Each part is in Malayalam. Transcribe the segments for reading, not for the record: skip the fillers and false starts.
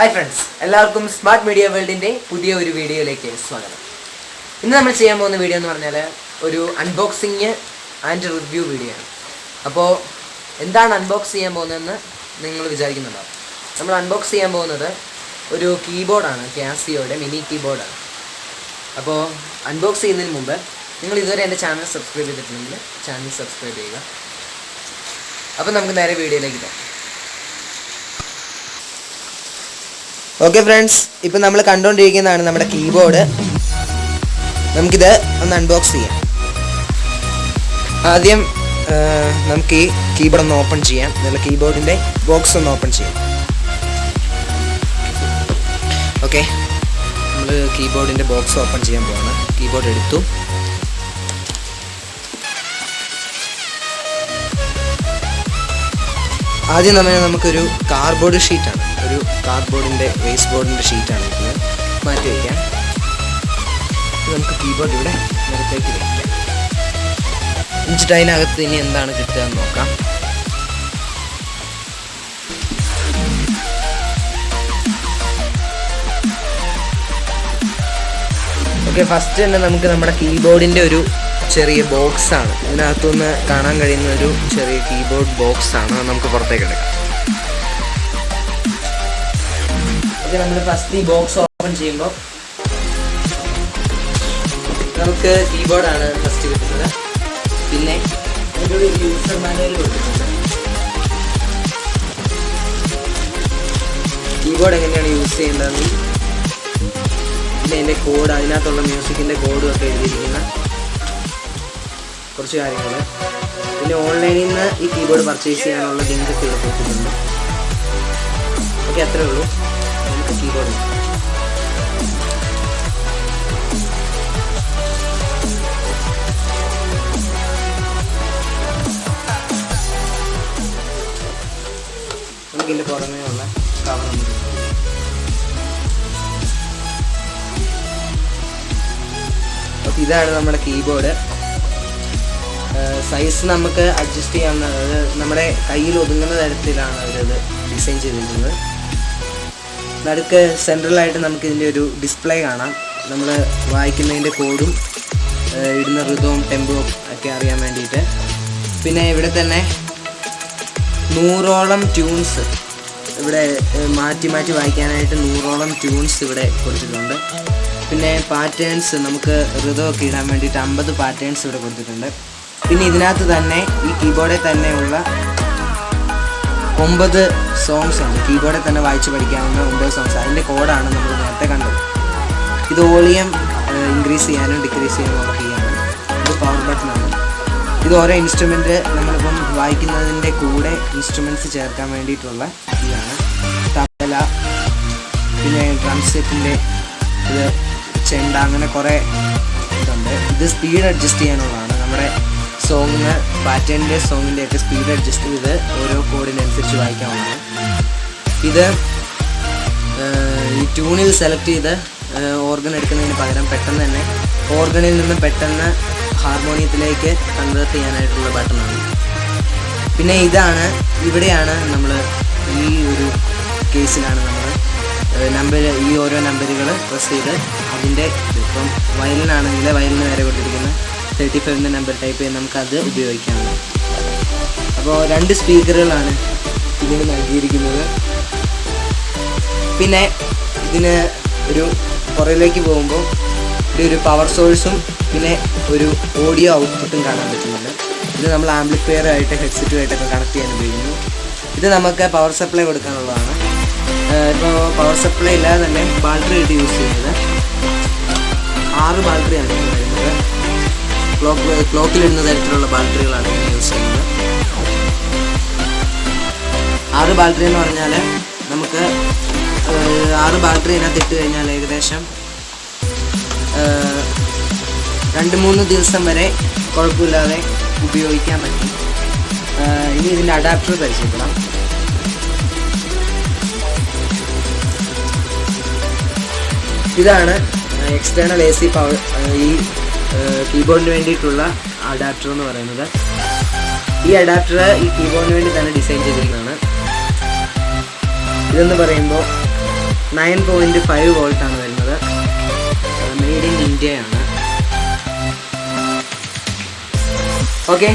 Hi friends, എല്ലാവർക്കും സ്മാർട്ട് മീഡിയ വേൾഡിന്റെ പുതിയ ഒരു വീഡിയോയിലേക്ക് സ്വാഗതം. ഇന്ന് നമ്മൾ ചെയ്യാൻ പോകുന്ന വീഡിയോ എന്ന് പറഞ്ഞാൽ ഒരു അൺബോക്സിംഗ് ആൻഡ് റിവ്യൂ വീഡിയോ ആണ്. അപ്പോൾ എന്താണ് അൺബോക്സ് ചെയ്യാൻ പോകുന്നതെന്ന് നിങ്ങൾ വിചാരിക്കുന്നുണ്ടോ? നമ്മൾ അൺബോക്സ് ചെയ്യാൻ പോകുന്നത് ഒരു കീബോർഡാണ്, കാസിയോയുടെ മിനി കീബോർഡാണ്. അപ്പോൾ അൺബോക്സ് ചെയ്യുന്നതിന് മുമ്പ് നിങ്ങൾ ഇതുവരെ എൻ്റെ ചാനൽ സബ്സ്ക്രൈബ് ചെയ്തിട്ടുണ്ടെങ്കിൽ ചാനൽ സബ്സ്ക്രൈബ് ചെയ്യുക. അപ്പോൾ നമുക്ക് നേരെ വീഡിയോയിലേക്ക് പോകാം. ഓക്കെ ഫ്രണ്ട്സ്, ഇപ്പം നമ്മൾ കണ്ടുകൊണ്ടിരിക്കുന്നതാണ് നമ്മുടെ കീബോർഡ്. നമുക്കിത് ഒന്ന് അൺബോക്സ് ചെയ്യാം. ആദ്യം നമുക്ക് ഈ കീബോർഡ് ഒന്ന് ഓപ്പൺ ചെയ്യാം. നല്ല കീബോർഡിൻ്റെ ബോക്സ് ഒന്ന് ഓപ്പൺ ചെയ്യാം. ഓക്കെ, നമ്മൾ കീബോർഡിൻ്റെ ബോക്സ് ഓപ്പൺ ചെയ്യാൻ പോവാണ്. കീബോർഡ് എടുത്തു. ആദ്യം തന്നെ നമുക്കൊരു കാർഡ്ബോർഡ് ഷീറ്റാണ്, ഒരു കാർഡ്ബോർഡിൻ്റെ വേസ്റ്റ് ബോർഡിൻ്റെ ഷീറ്റാണ് ഇത്. മാറ്റി വയ്ക്കാം. നമുക്ക് കീബോർഡ് ഇവിടെ നിലത്തേക്ക് വയ്ക്കാം. എന്നിട്ട് അതിനകത്ത് ഇനി എന്താണ് കിട്ടുക എന്ന് നോക്കാം. ഓക്കെ, ഫസ്റ്റ് തന്നെ നമുക്ക് നമ്മുടെ കീബോർഡിൻ്റെ ഒരു ചെറിയ ബോക്സാണ്. ഇതിനകത്തുനിന്ന് കാണാൻ കഴിയുന്ന ഒരു ചെറിയ കീബോർഡ് ബോക്സാണ്. നമുക്ക് പുറത്തേക്ക് എടുക്കാം. ഓക്കെ, നമ്മൾ ഫസ്റ്റ് ഈ ബോക്സ് ഓപ്പൺ ചെയ്യുമ്പോൾ നമുക്ക് കീബോർഡാണ് ഫസ്റ്റ് കിട്ടുന്നത്. പിന്നെ അതിൻ്റെ ഒരു യൂസർ മാനുവൽ കൊടുത്തിട്ടുണ്ട്. കീബോർഡ് എങ്ങനെയാണ് യൂസ് ചെയ്യേണ്ടതെന്ന്, പിന്നെ അതിൻ്റെ കോഡ്, അതിനകത്തുള്ള മ്യൂസിക്കിൻ്റെ കോഡും ഒക്കെ എഴുതിയിരിക്കുന്ന കുറച്ച് കാര്യങ്ങൾ. പിന്നെ ഓൺലൈനിൽ നിന്ന് ഈ കീബോർഡ് പർച്ചേസ് ചെയ്യാനുള്ള ലിങ്ക് ഒക്കെ ഇവിടെ കൊടുത്തിട്ടുണ്ട്. ഓക്കെ, അത്രേ ഉള്ളൂ. നമുക്ക് കീബോർഡ് നമുക്കിതിൻ്റെ പുറമേ ഉള്ള കവർ നമുക്ക്. ഓക്കെ, ഇതാണ് നമ്മുടെ കീബോർഡ്. സൈസ് നമുക്ക് അഡ്ജസ്റ്റ് ചെയ്യാവുന്ന, അതായത് നമ്മുടെ കയ്യിൽ ഒതുങ്ങുന്ന തരത്തിലാണ് അവരത് ഡിസൈൻ ചെയ്തിരിക്കുന്നത്. നടുക്ക് സെൻട്രലായിട്ട് നമുക്ക് ഇതിൻ്റെ ഒരു ഡിസ്പ്ലേ കാണാം. നമ്മൾ വായിക്കുന്നതിൻ്റെ കോഡും ഇടുന്ന ഋതവും ടെമ്പുവും ഒക്കെ അറിയാൻ വേണ്ടിയിട്ട്. പിന്നെ ഇവിടെ തന്നെ 100ഓളം ട്യൂൺസ് ഇവിടെ മാറ്റി മാറ്റി വായിക്കാനായിട്ട് 100ഓളം ട്യൂൺസ് ഇവിടെ കൊടുത്തിട്ടുണ്ട്. പിന്നെ പാറ്റേൺസ്, നമുക്ക് ഋതമൊക്കെ ഇടാൻ വേണ്ടിയിട്ട് 50 പാറ്റേൺസ് ഇവിടെ കൊടുത്തിട്ടുണ്ട്. പിന്നെ ഇതിനകത്ത് തന്നെ ഈ കീബോർഡിൽ തന്നെയുള്ള 9 സോങ്സ് ആണ്. കീബോർഡിൽ തന്നെ വായിച്ച് പഠിക്കാവുന്ന 9 സോങ്സ്. അതിൻ്റെ കോഡാണ് നമ്മൾ നേരത്തെ കണ്ടത്. ഇത് വോളിയം ഇൻക്രീസ് ചെയ്യാനും ഡിക്രീസ് ചെയ്യാനുള്ള കീയാണ്. ഇത് പവർ ബട്ടണാണ്. ഇത് ഓരോ ഇൻസ്ട്രുമെൻറ്റ് നമ്മളിപ്പം വായിക്കുന്നതിൻ്റെ കൂടെ ഇൻസ്ട്രുമെൻറ്റ്സ് ചേർക്കാൻ വേണ്ടിയിട്ടുള്ള കീയാണ്. തബല, പിന്നെ ഡ്രം സെറ്റിൻ്റെ ഇത്, ചെണ്ട, അങ്ങനെ കുറേ ഇതുണ്ട്. ഇത് സ്പീഡ് അഡ്ജസ്റ്റ് ചെയ്യാനുള്ളതാണ്. നമ്മുടെ സോങ്, പാറ്റേണിൻ്റെ സോങ്ങിൻ്റെയൊക്കെ സ്പീഡ് അഡ്ജസ്റ്റ് ചെയ്ത് ഓരോ കോഡിനനുസരിച്ച് വായിക്കാവുന്നതാണ്. ഇത് ഈ ട്യൂണിൽ സെലക്ട് ചെയ്ത് ഓർഗൻ എടുക്കുന്നതിന് പകരം പെട്ടെന്ന് തന്നെ ഓർഗനിൽ നിന്ന് പെട്ടെന്ന് ഹാർമോണിയത്തിലേക്ക് കൺവേർട്ട് ചെയ്യാനായിട്ടുള്ള ബട്ടണാണ്. പിന്നെ ഇവിടെയാണ് നമ്മൾ ഈ ഒരു കേസിലാണ് നമ്മൾ ഈ ഓരോ നമ്പറുകൾ പ്രസ് ചെയ്ത് അതിൻ്റെ, ഇപ്പം വയലിനാണെങ്കിൽ വയലിന് നേരെ കൊടുത്തിരിക്കുന്ന 35 നമ്പർ ടൈപ്പ് ചെയ്ത് നമുക്കത് ഉപയോഗിക്കാവുന്നതാണ്. അപ്പോൾ 2 സ്പീക്കറുകളാണ് ഇതിന് നൽകിയിരിക്കുന്നത്. പിന്നെ ഇതിന് ഒരു പുറകിലേക്ക് പോകുമ്പോൾ ഒരു പവർ സോഴ്സും പിന്നെ ഒരു ഓഡിയോ ഔട്ട്പുട്ടും കാണാൻ പറ്റുന്നുണ്ട്. ഇത് നമ്മൾ ആംപ്ലിഫയറായിട്ട് ഹെഡ്സെറ്റുമായിട്ടൊക്കെ കണക്ട് ചെയ്യാൻ ഉപയോഗിക്കുന്നു. ഇത് നമുക്ക് പവർ സപ്ലൈ കൊടുക്കാനുള്ളതാണ്. ഇപ്പോൾ പവർ സപ്ലൈ ഇല്ലാതെ തന്നെ ബാറ്ററി ആയിട്ട് യൂസ് ചെയ്യുന്നത് 6 ബാറ്ററിയാണ് വരുന്നത്. ക്ലോക്കിലിടുന്ന തരത്തിലുള്ള ബാറ്ററികളാണ് യൂസ് ചെയ്യുന്നത്. 6 ബാറ്ററി എന്ന് പറഞ്ഞാൽ നമുക്ക് 6 ബാറ്ററി ഇതിനകത്ത് ഇട്ട് കഴിഞ്ഞാൽ ഏകദേശം 2-3 ദിവസം വരെ കുഴപ്പമില്ലാതെ ഉപയോഗിക്കാൻ പറ്റും. ഇനി ഇതിൻ്റെ അഡാപ്റ്റർ പരിശോധിക്കണം. ഇതാണ് എക്സ്റ്റേണൽ AC പവർ, ഈ കീബോർഡിന് വേണ്ടിയിട്ടുള്ള അഡാപ്റ്റർ എന്ന് പറയുന്നത്. ഈ അഡാപ്റ്റർ ഈ കീബോർഡിന് വേണ്ടി തന്നെ ഡിസൈൻ ചെയ്തിരിക്കുന്നതാണ്. ഇതെന്ന് പറയുമ്പോൾ 9.5 വോൾട്ടാണ് വരുന്നത്. മെയ്ഡ് ഇൻ ഇന്ത്യയാണ്. ഓക്കെ,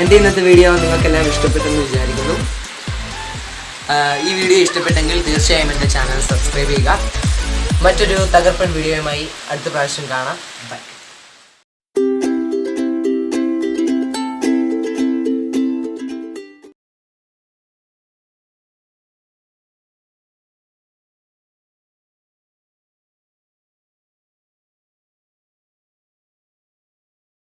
എൻ്റെ ഇന്നത്തെ വീഡിയോ നിങ്ങൾക്കെല്ലാം ഇഷ്ടപ്പെട്ടെന്ന് വിചാരിക്കുന്നു. ഈ വീഡിയോ ഇഷ്ടപ്പെട്ടെങ്കിൽ തീർച്ചയായും എൻ്റെ ചാനൽ സബ്സ്ക്രൈബ് ചെയ്യുക. മറ്റൊരു തകർപ്പൻ വീഡിയോയുമായി അടുത്ത പ്രാവശ്യം കാണാം.